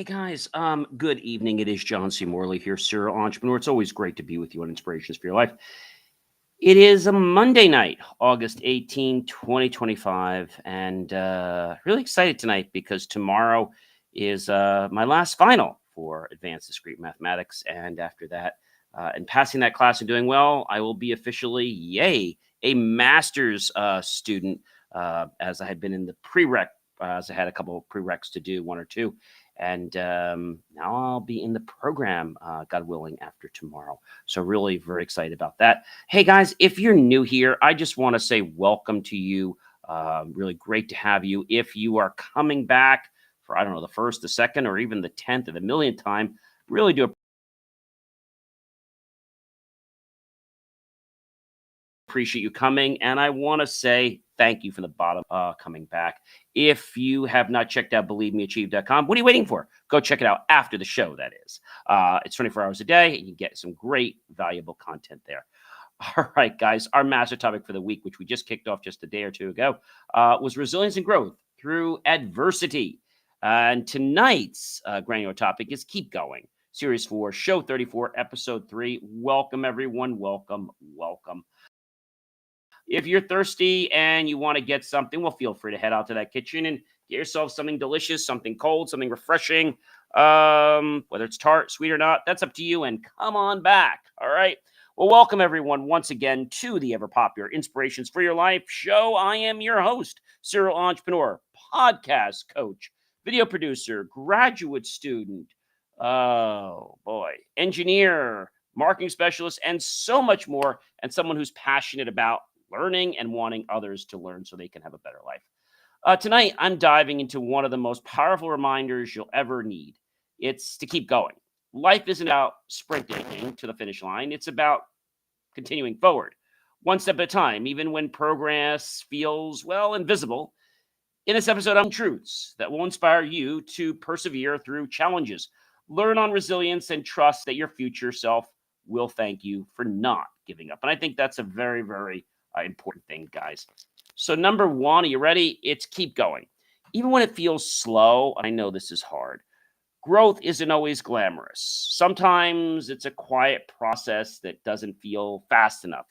Hey guys, good evening. It is John C. Morley here, serial entrepreneur. It's always great to be with you on Inspirations for Your Life. It is a Monday night, August 18, 2025, and really excited tonight because tomorrow is my last final for Advanced Discrete Mathematics. And after that, and passing that class and doing well, I will be officially, yay, a master's student, as I had been in the prereq, as I had a couple of prereqs to do, one or two. And now I'll be in the program, God willing, after tomorrow. So really very excited about that. Hey guys, if you're new here, I just want to say welcome to you. Really great to have you. If you are coming back for, I don't know, the first, the second, or even the 10th or the millionth time, really do appreciate you coming. And I want to say thank you from the bottom coming back. If you have not checked out believemeachieve.com, what are you waiting for? Go check it out after the show, that is. It's 24 hours a day, and you get some great, valuable content there. All right, guys, our master topic for the week, which we just kicked off just a day or two ago, was resilience and growth through adversity. And tonight's granular topic is Keep Going. Series 4, Show 34, Episode 3. Welcome, everyone. Welcome, welcome. If you're thirsty and you want to get something, well, feel free to head out to that kitchen and get yourself something delicious, something cold, something refreshing. Whether it's tart, sweet or not, that's up to you. And come on back. All right. Well, welcome everyone once again to the ever popular Inspirations for Your Life show. I am your host, serial entrepreneur, podcast coach, video producer, graduate student. Oh boy, engineer, marketing specialist, and so much more. And someone who's passionate about learning and wanting others to learn so they can have a better life. Tonight, I'm diving into one of the most powerful reminders you'll ever need. It's to keep going. Life isn't about sprinting to the finish line. It's about continuing forward, one step at a time, even when progress feels, well, invisible. In this episode, I'm truths that will inspire you to persevere through challenges, learn on resilience, and trust that your future self will thank you for not giving up. And I think that's a very, very important thing, guys. So number one, are you ready? It's keep going. Even when it feels slow, I know this is hard. Growth isn't always glamorous. Sometimes it's a quiet process that doesn't feel fast enough.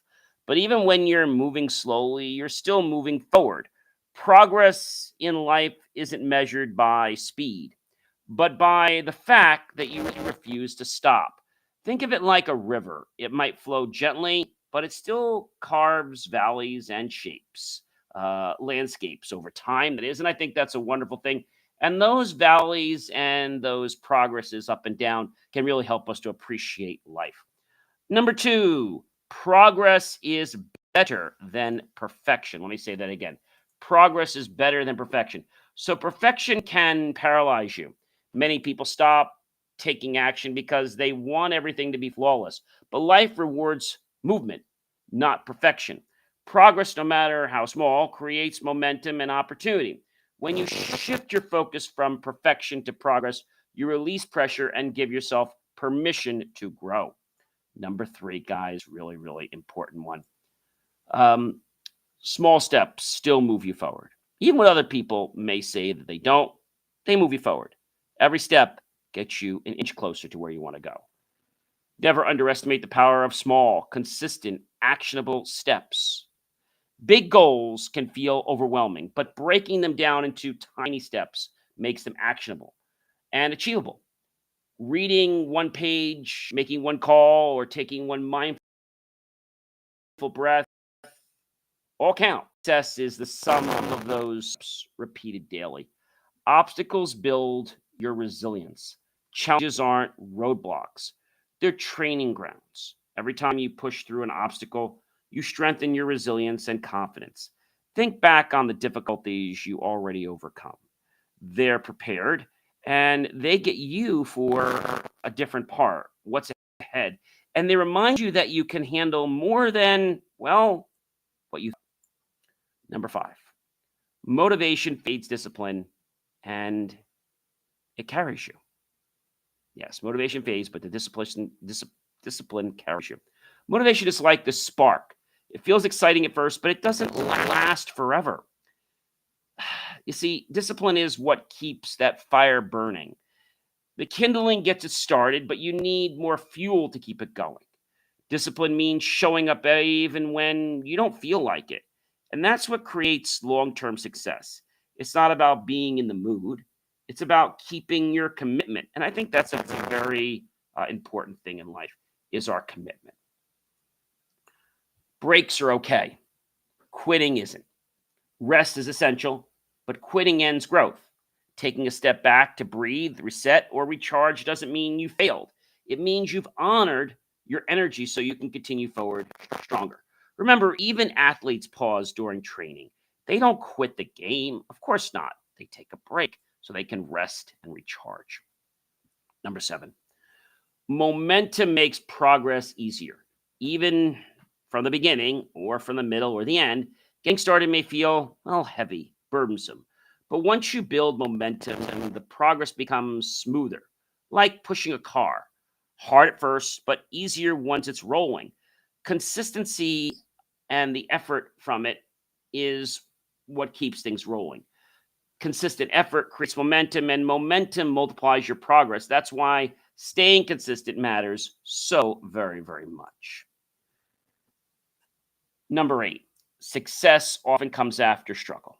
But even when you're moving slowly, you're still moving forward. Progress in life isn't measured by speed, but by the fact that you refuse to stop. Think of it like a river. It might flow gently, but it still carves valleys and shapes, landscapes over time. That is, and I think that's a wonderful thing. And those valleys and those progresses up and down can really help us to appreciate life. Number two, progress is better than perfection. Let me say that again. Progress is better than perfection. So perfection can paralyze you. Many people stop taking action because they want everything to be flawless. But life rewards movement, not perfection. Progress, no matter how small, creates momentum and opportunity. When you shift your focus from perfection to progress, you release pressure and give yourself permission to grow. Number three, guys, really, really important one. Um, Small steps still move you forward. Even when other people may say that they don't, they move you forward. Every step gets you an inch closer to where you want to go. Never underestimate the power of small, consistent, actionable steps. Big goals can feel overwhelming, but breaking them down into tiny steps makes them actionable and achievable. Reading one page, making one call, or taking one mindful breath all count. Success is the sum of those repeated daily. Obstacles build your resilience. Challenges aren't roadblocks, they're training grounds. Every time you push through an obstacle, you strengthen your resilience and confidence. Think back on the difficulties you already overcome. They're prepared and they get you for a different part, what's ahead. And they remind you that you can handle more than, well, what you. Number five, motivation feeds discipline and it carries you. Yes, motivation fades, but the discipline carries you. Motivation is like the spark. It feels exciting at first, but it doesn't last forever. You see, discipline is what keeps that fire burning. The kindling gets it started, but you need more fuel to keep it going. Discipline means showing up even when you don't feel like it. And that's what creates long term success. It's not about being in the mood, it's about keeping your commitment. And I think that's a very important thing in life is our commitment. Breaks are okay. Quitting isn't. Rest is essential, but quitting ends growth. Taking a step back to breathe, reset, or recharge doesn't mean you failed. It means you've honored your energy so you can continue forward stronger. Remember, even athletes pause during training. They don't quit the game. Of course not. They take a break so they can rest and recharge. Number 7, momentum makes progress easier. Even from the beginning or from the middle or the end, getting started may feel, well, heavy, burdensome. But once you build momentum, then the progress becomes smoother, like pushing a car. Hard at first, but easier once it's rolling. Consistency and the effort from it is what keeps things rolling. Consistent effort creates momentum, and momentum multiplies your progress. That's why staying consistent matters so very, very much. Number 8, success often comes after struggle.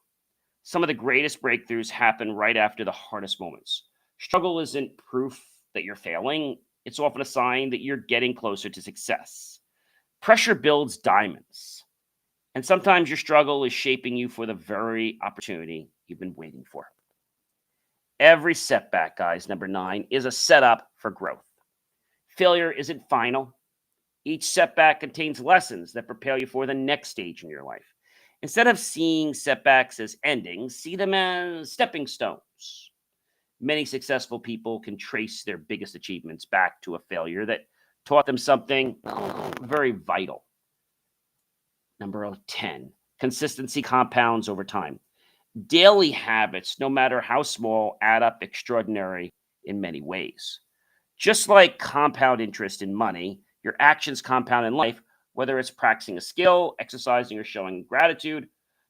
Some of the greatest breakthroughs happen right after the hardest moments. Struggle isn't proof that you're failing, it's often a sign that you're getting closer to success. Pressure builds diamonds, and sometimes your struggle is shaping you for the very opportunity you've been waiting for. Every setback, guys, number 9, is a setup for growth. Failure isn't final. Each setback contains lessons that prepare you for the next stage in your life. Instead of seeing setbacks as endings, see them as stepping stones. Many successful people can trace their biggest achievements back to a failure that taught them something very vital. Number 10, consistency compounds over time. Daily habits, no matter how small, add up extraordinary in many ways. Just like compound interest in money, your actions compound in life, whether it's practicing a skill, exercising, or showing gratitude.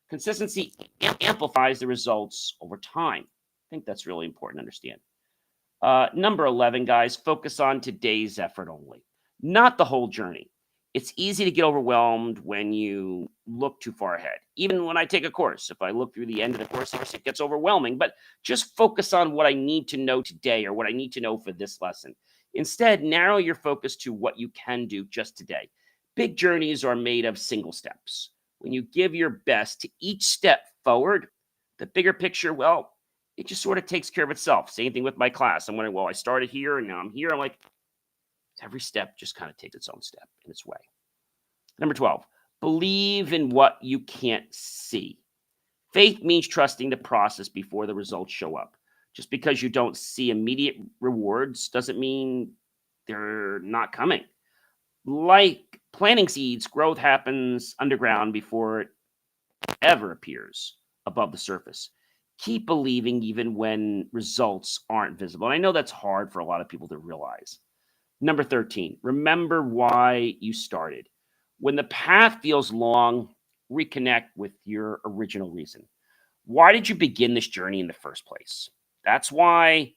Consistency amplifies the results over time. I think that's really important to understand. Number 11, guys, focus on today's effort only, not the whole journey. It's easy to get overwhelmed when you look too far ahead. Even when I take a course, if I look through the end of the course, it gets overwhelming. But just focus on what I need to know today or what I need to know for this lesson. Instead, narrow your focus to what you can do just today. Big journeys are made of single steps. When you give your best to each step forward, the bigger picture, well, it just sort of takes care of itself. Same thing with my class. I'm wondering, well, I started here and now I'm here. I'm like, every step just kind of takes its own step in its way. Number 12, believe in what you can't see. Faith means trusting the process before the results show up. Just because you don't see immediate rewards doesn't mean they're not coming. Like planting seeds, growth happens underground before it ever appears above the surface. Keep believing even when results aren't visible. And I know that's hard for a lot of people to realize. Number 13, remember why you started. When the path feels long, reconnect with your original reason. Why did you begin this journey in the first place? That's why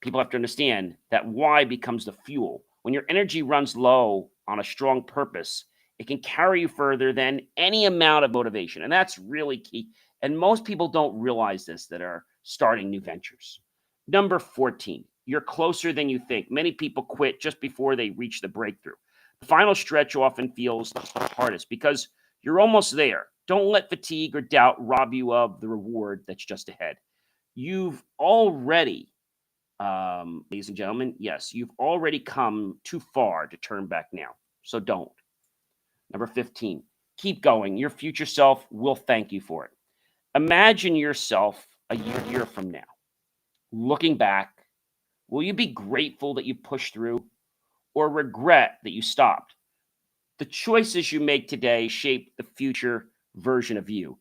people have to understand that why becomes the fuel. When your energy runs low on a strong purpose, it can carry you further than any amount of motivation. And that's really key. And most people don't realize this that are starting new ventures. Number 14, you're closer than you think. Many people quit just before they reach the breakthrough. The final stretch often feels the hardest because you're almost there. Don't let fatigue or doubt rob you of the reward that's just ahead. You've already, ladies and gentlemen, yes, you've already come too far to turn back now. So don't. Number 15, keep going. Your future self will thank you for it. Imagine yourself a year from now. Looking back, will you be grateful that you pushed through or regret that you stopped? The choices you make today shape the future version of you.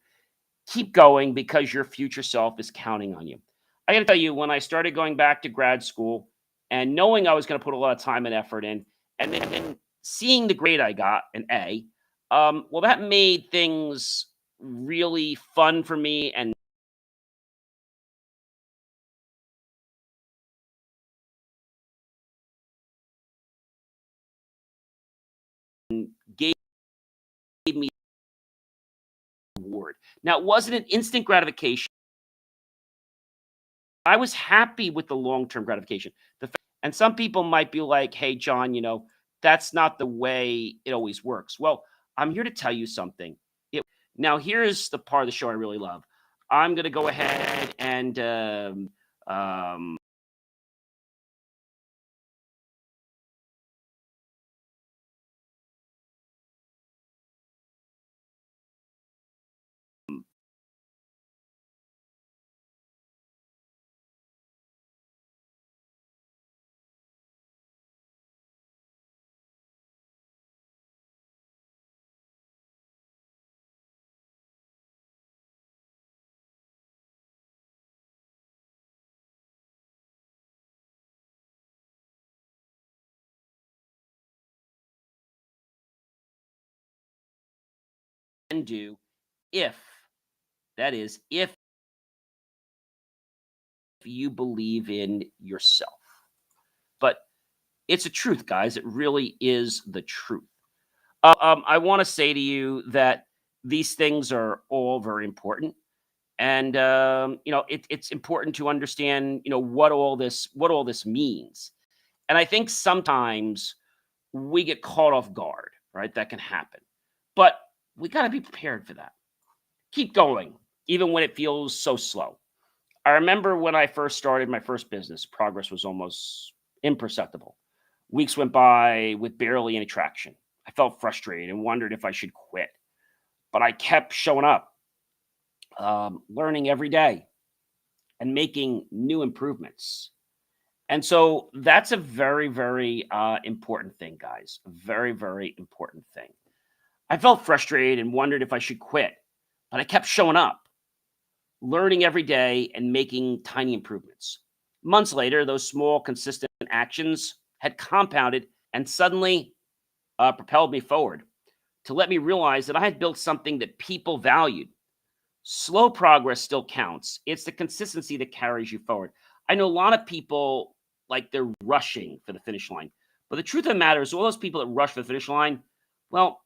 Keep going because your future self is counting on you. I got to tell you, when I started going back to grad school and knowing I was going to put a lot of time and effort in, and then seeing the grade I got, an A, well, that made things really fun for me and forward. Now, it wasn't an instant gratification. I was happy with the long-term gratification. And some people might be like, "Hey, John, that's not the way it always works." Well, I'm here to tell you something. Now, here's the part of the show I really love. I'm going to go ahead and um, do if that is if you believe in yourself. But it's a truth, guys. It really is the truth. I want to say to you that these things are all very important, and it's important to understand what all this means. And I think sometimes we get caught off guard, right? That can happen, but we got to be prepared for that. Keep going, even when it feels so slow. I remember when I first started my first business, progress was almost imperceptible. Weeks went by with barely any traction. I felt frustrated and wondered if I should quit, but I kept showing up, learning every day and making new improvements. And so that's a very, very important thing, guys. A very, very important thing. I felt frustrated and wondered if I should quit, but I kept showing up, learning every day and making tiny improvements. Months later, those small, consistent actions had compounded and suddenly propelled me forward to let me realize that I had built something that people valued. Slow progress still counts. It's the consistency that carries you forward. I know a lot of people like they're rushing for the finish line. But the truth of the matter is, all those people that rush for the finish line, well,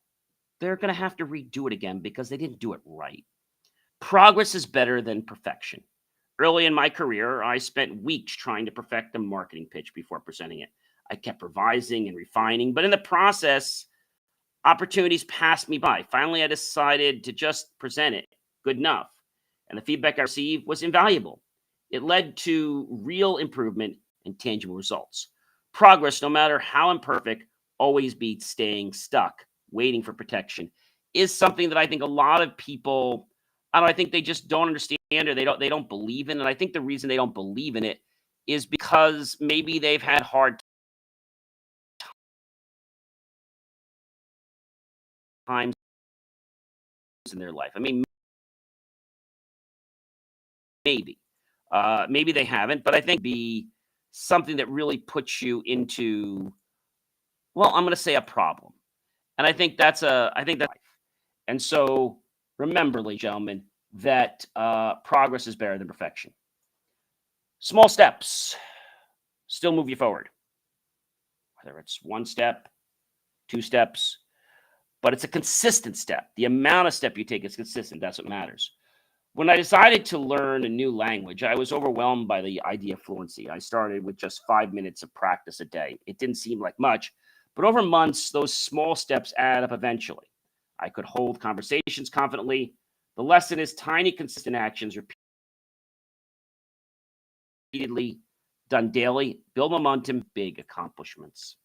they're going to have to redo it again because they didn't do it right. Progress is better than perfection. Early in my career, I spent weeks trying to perfect a marketing pitch before presenting it. I kept revising and refining, but in the process, opportunities passed me by. Finally, I decided to just present it good enough, and the feedback I received was invaluable. It led to real improvement and tangible results. Progress, no matter how imperfect, always beats staying stuck, waiting for protection, is something that I think a lot of people, I don't know, I think they just don't understand, or they don't believe in. And I think the reason they don't believe in it is because maybe they've had hard times in their life. I mean, maybe. Maybe they haven't, but I think be something that really puts you into, well, I'm going to say a problem. And I think that's life. And so remember, ladies and gentlemen, that progress is better than perfection. Small steps still move you forward, whether it's one step, two steps, but it's a consistent step. The amount of step you take is consistent. That's what matters. When I decided to learn a new language, I was overwhelmed by the idea of fluency. I started with just 5 minutes of practice a day. It didn't seem like much, but over months, those small steps add up eventually. I could hold conversations confidently. The lesson is tiny, consistent actions repeatedly, done daily, build momentum, big accomplishments.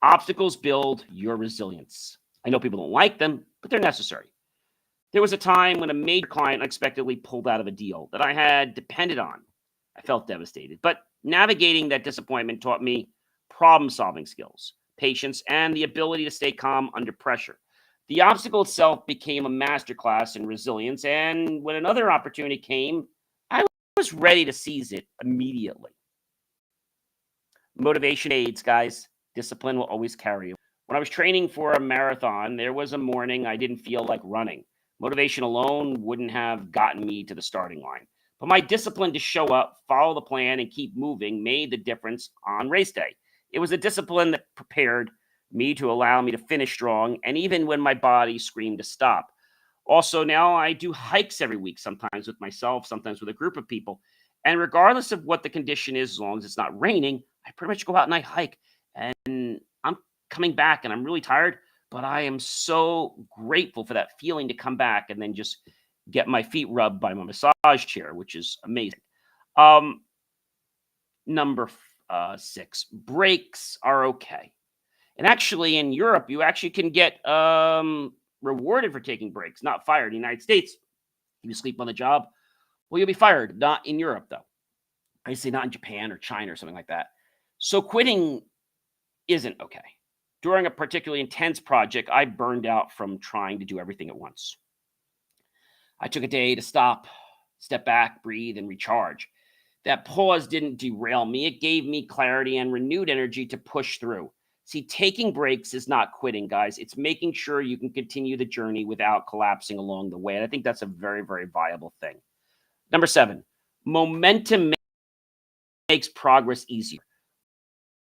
Obstacles build your resilience. I know people don't like them, but they're necessary. There was a time when a major client unexpectedly pulled out of a deal that I had depended on. I felt devastated, but navigating that disappointment taught me problem solving skills, patience, and the ability to stay calm under pressure. The obstacle itself became a masterclass in resilience, and when another opportunity came, I was ready to seize it immediately. Motivation aids, guys. Discipline will always carry you. When I was training for a marathon, there was a morning I didn't feel like running. Motivation alone wouldn't have gotten me to the starting line. But my discipline to show up, follow the plan, and keep moving made the difference on race day. It was a discipline that prepared me to allow me to finish strong, and even when my body screamed to stop. Also, now I do hikes every week, sometimes with myself, sometimes with a group of people. And regardless of what the condition is, as long as it's not raining, I pretty much go out and I hike. And I'm coming back and I'm really tired, but I am so grateful for that feeling to come back and then just get my feet rubbed by my massage chair, which is amazing. Um, number 6, breaks are okay. And actually, in Europe, you actually can get rewarded for taking breaks, not fired. In the United States, if you sleep on the job, well, you'll be fired. Not in Europe, though. I say not in Japan or China or something like that. So quitting isn't okay. During a particularly intense project, I burned out from trying to do everything at once. I took a day to stop, step back, breathe, and recharge. That pause didn't derail me. It gave me clarity and renewed energy to push through. See, taking breaks is not quitting, guys. It's making sure you can continue the journey without collapsing along the way. And I think that's a very, very viable thing. Number 7, momentum makes progress easier.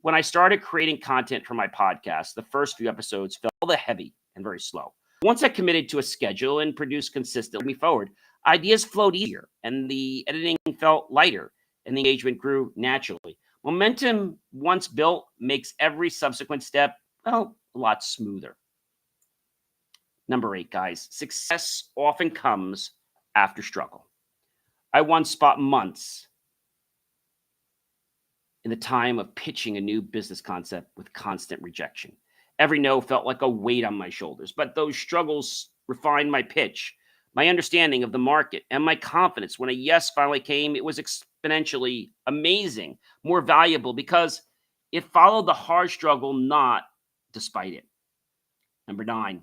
When I started creating content for my podcast, the first few episodes felt heavy and very slow. Once I committed to a schedule and produced consistently forward, ideas flowed easier and the editing felt lighter and the engagement grew naturally. Momentum, once built, makes every subsequent step, well, a lot smoother. Number 8, guys, success often comes after struggle. I once spent months in the time of pitching a new business concept with constant rejection. Every no felt like a weight on my shoulders, but those struggles refined my pitch, my understanding of the market, and my confidence. When a yes finally came, it was exponentially amazing, more valuable because it followed the hard struggle, not despite it. Number 9,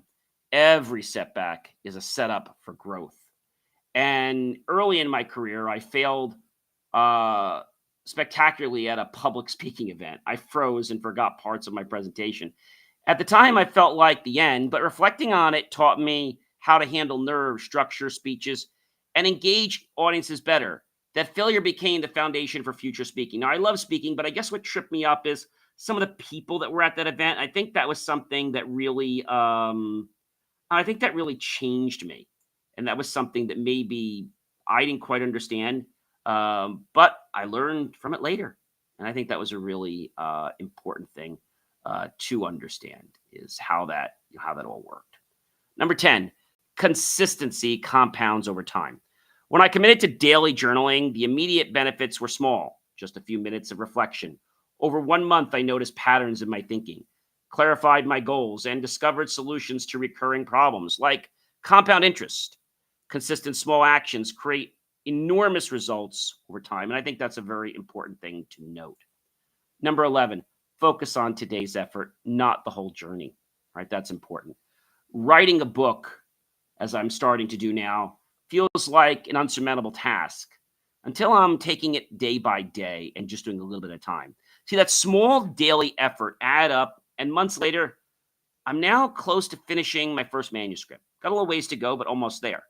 every setback is a setup for growth. And early in my career, I failed uh, spectacularly at a public speaking event. I froze and forgot parts of my presentation. At the time, I felt like the end, but reflecting on it taught me how to handle nerves, structure speeches, and engage audiences better. That failure became the foundation for future speaking. Now, I love speaking, but I guess what tripped me up is some of the people that were at that event. I think that was something that really, I think that really changed me. And that was something that maybe I didn't quite understand, but I learned from it later. And I think that was a really important thing to understand is how that all worked. Number 10, consistency compounds over time. When I committed to daily journaling, the immediate benefits were small, just a few minutes of reflection. Over 1 month, I noticed patterns in my thinking, clarified my goals, and discovered solutions to recurring problems like compound interest. Consistent small actions create enormous results over time. And I think that's a very important thing to note. Number 11, focus on today's effort, not the whole journey, right? That's important. Writing a book, as I'm starting to do now, feels like an unsurmountable task until I'm taking it day by day and just doing a little bit at a time. See, that small daily effort add up, and months later, I'm now close to finishing my first manuscript. Got a little ways to go, but almost there.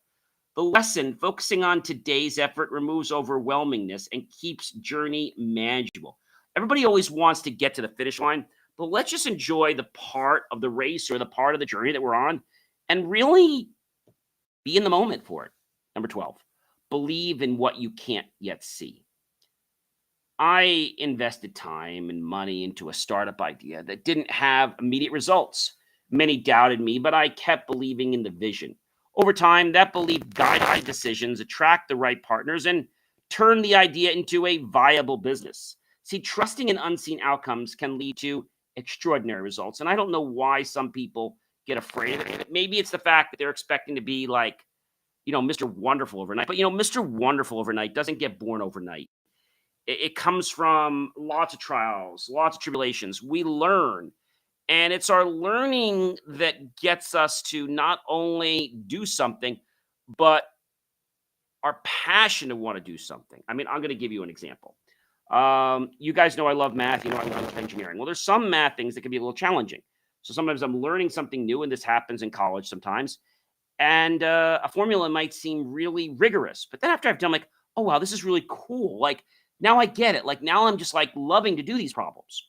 The lesson, focusing on today's effort, removes overwhelmingness and keeps journey manageable. Everybody always wants to get to the finish line, but let's just enjoy the part of the race or the part of the journey that we're on and really be in the moment for it. Number 12, believe in what you can't yet see. I invested time and money into a startup idea that didn't have immediate results. Many doubted me, but I kept believing in the vision. Over time, that belief guided my decisions, attract the right partners, and turn the idea into a viable business. See, trusting in unseen outcomes can lead to extraordinary results. And I don't know why some people get afraid of it. Maybe it's the fact that they're expecting to be like, Mr. Wonderful overnight. But, Mr. Wonderful overnight doesn't get born overnight. It comes from lots of trials, lots of tribulations. We learn. And it's our learning that gets us to not only do something, but our passion to want to do something. I mean, I'm going to give you an example. You guys know I love math. You know I love engineering. Well, there's some math things that can be a little challenging. So sometimes I'm learning something new, and this happens in college sometimes. And a formula might seem really rigorous. But then after I've done, like, oh, wow, this is really cool. Like, now I get it. Like, now I'm just like loving to do these problems.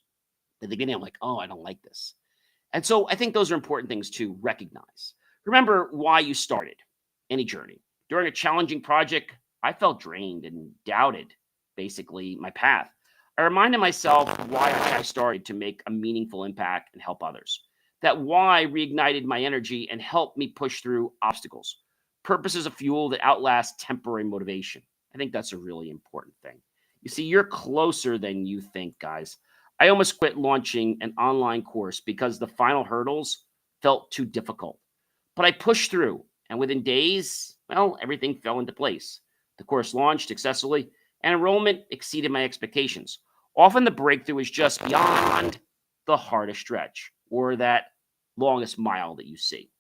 At the beginning, I'm like, oh, I don't like this. And so I think those are important things to recognize. Remember why you started. any journey. During a challenging project, I felt drained and doubted basically my path. I reminded myself why I started to make a meaningful impact and help others. That why reignited my energy and helped me push through obstacles. Purpose is a fuel that outlasts temporary motivation. I think that's a really important thing. You see, you're closer than you think, guys. I almost quit launching an online course because the final hurdles felt too difficult. But I pushed through, and within days, well, everything fell into place. The course launched successfully, and enrollment exceeded my expectations. Often the breakthrough is just beyond the hardest stretch or that longest mile that you see.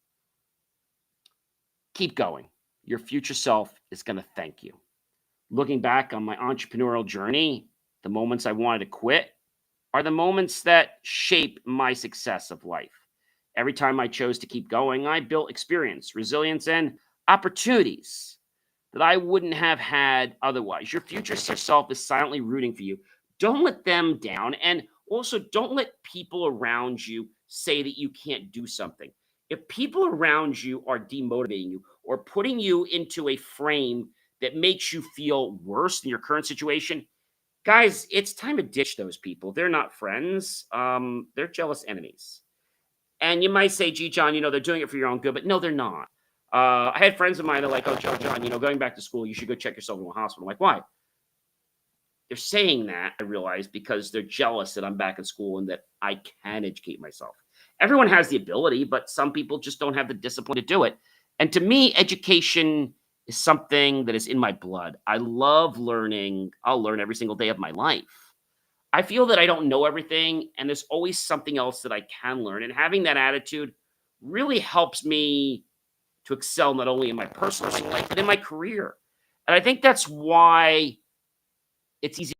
Keep going. Your future self is going to thank you. Looking back on my entrepreneurial journey, the moments I wanted to quit are the moments that shape my success of life. Every time I chose to keep going, I built experience, resilience, and opportunities that I wouldn't have had otherwise. Your future self is silently rooting for you. Don't let them down. And also, don't let people around you say that you can't do something. If people around you are demotivating you or putting you into a frame that makes you feel worse than your current situation, guys, it's time to ditch those people. They're not friends, they're jealous enemies. And you might say, gee, John, they're doing it for your own good, but no, they're not. I had friends of mine that are like, oh, John, going back to school, you should go check yourself in a hospital. I'm like, why? They're saying that, I realize, because they're jealous that I'm back in school and that I can educate myself. Everyone has the ability, but some people just don't have the discipline to do it. And to me, education is something that is in my blood. I love learning. I'll learn every single day of my life. I feel that I don't know everything, and there's always something else that I can learn. And having that attitude really helps me to excel not only in my personal life, but in my career. And I think that's why it's easy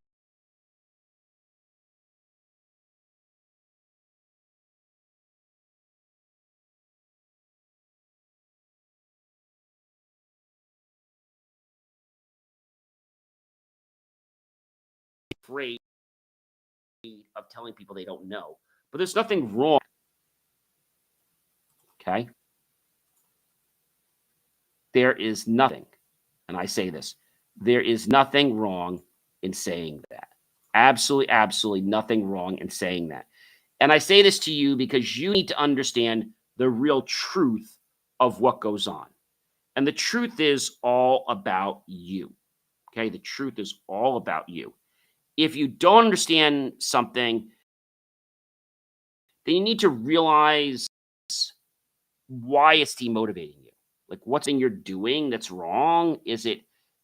afraid of telling people they don't know. But there's nothing wrong. Okay. There is nothing, and I say this, there is nothing wrong in saying that. Absolutely, absolutely nothing wrong in saying that. And I say this to you because you need to understand the real truth of what goes on. And the truth is all about you. Okay. The truth is all about you. If you don't understand something, then you need to realize why it's demotivating you. Like, what's in you're doing that's wrong? Is it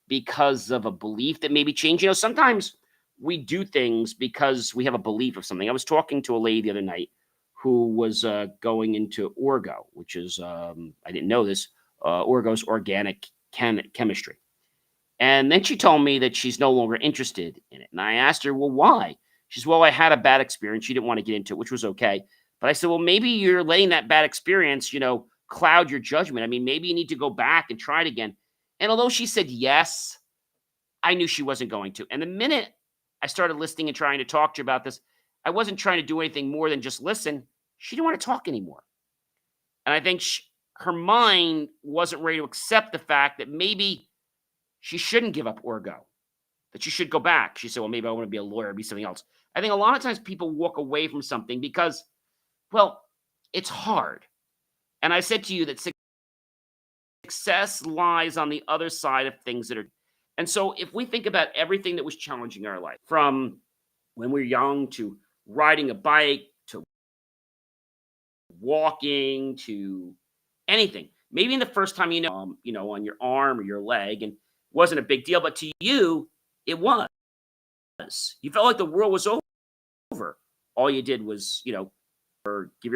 because of a belief that maybe changed? Sometimes we do things because we have a belief of something. I was talking to a lady the other night who was going into orgo, which is, I didn't know this, orgo's organic chemistry. And then she told me that she's no longer interested in it. And I asked her, well, why? She says, well, I had a bad experience. She didn't want to get into it, which was okay. But I said, well, maybe you're letting that bad experience, cloud your judgment. I mean, maybe you need to go back and try it again. And although she said yes, I knew she wasn't going to. And the minute I started listening and trying to talk to her about this, I wasn't trying to do anything more than just listen. She didn't want to talk anymore. And I think her mind wasn't ready to accept the fact that maybe she shouldn't give up Orgo, that she should go back. She said, well, maybe I want to be a lawyer, be something else. I think a lot of times people walk away from something because, well, it's hard. And I said to you that success lies on the other side of things that are. And so if we think about everything that was challenging our life, from when we were young to riding a bike to walking to anything, maybe in the first time on your arm or your leg, and wasn't a big deal, but to you, it was. You felt like the world was over. All you did was, or give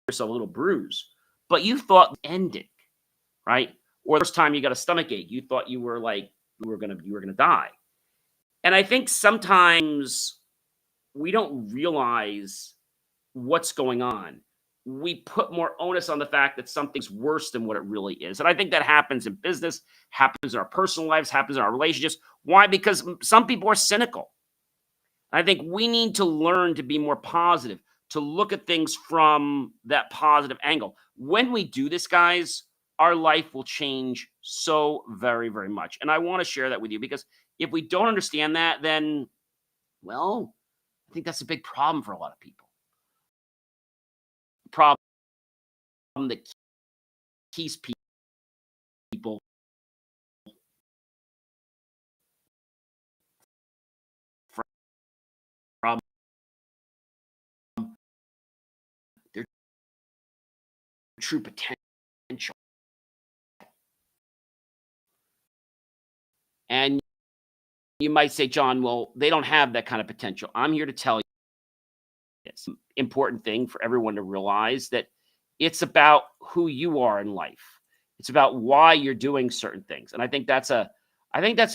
yourself a little bruise, but you thought ending, right? Or the first time you got a stomach ache, you thought you were like you were gonna die. And I think sometimes we don't realize what's going on. We put more onus on the fact that something's worse than what it really is. And I think that happens in business, happens in our personal lives, happens in our relationships. Why? Because some people are cynical. I think we need to learn to be more positive, to look at things from that positive angle. When we do this, guys, our life will change so very, very much. And I want to share that with you because if we don't understand that, then, well, I think that's a big problem for a lot of people. Problem that keeps people from their true potential. And you might say, John, well, they don't have that kind of potential. I'm here to tell you it's an important thing for everyone to realize that it's about who you are in life. It's about why you're doing certain things. And I think that's a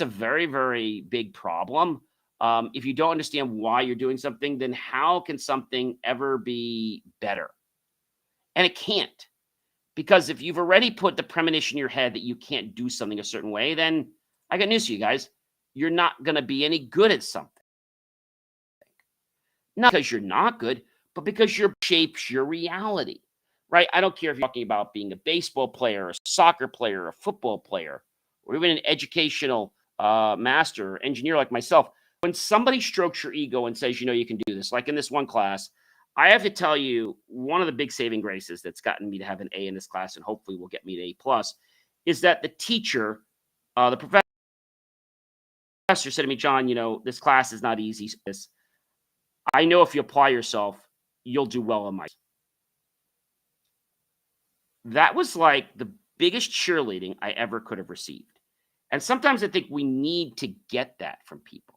very, very big problem. If you don't understand why you're doing something, then how can something ever be better? And it can't. Because if you've already put the premonition in your head that you can't do something a certain way, then I got news for you guys. You're not going to be any good at something. Not because you're not good, but because your shapes your reality, right? I don't care if you're talking about being a baseball player, a soccer player, a football player, or even an educational master or engineer like myself. When somebody strokes your ego and says, you can do this, like in this one class, I have to tell you, one of the big saving graces that's gotten me to have an A in this class, and hopefully will get me an A plus, is that the teacher, the professor said to me, John, this class is not easy. I know if you apply yourself, you'll do well in my. That was like the biggest cheerleading I ever could have received. And sometimes I think we need to get that from people.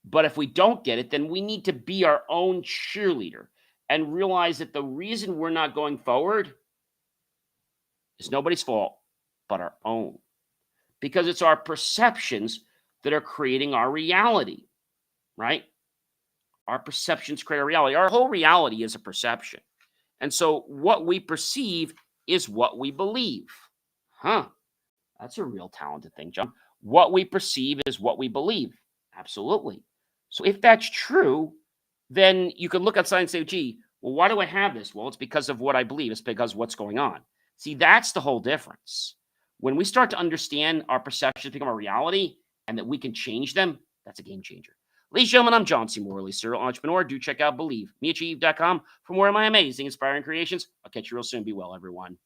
But if we don't get it, then we need to be our own cheerleader and realize that the reason we're not going forward is nobody's fault but our own. Because it's our perceptions that are creating our reality, right? Our perceptions create our reality. Our whole reality is a perception. And so what we perceive is what we believe. Huh. That's a real talented thing, John. What we perceive is what we believe. Absolutely. So if that's true, then you can look outside and say, gee, well, why do I have this? Well, it's because of what I believe. It's because of what's going on. See, that's the whole difference. When we start to understand our perceptions become a reality and that we can change them, that's a game changer. Ladies and gentlemen, I'm John C. Morley, serial entrepreneur. Do check out BelieveMeAchieve.com for more of my amazing, inspiring creations. I'll catch you real soon. Be well, everyone.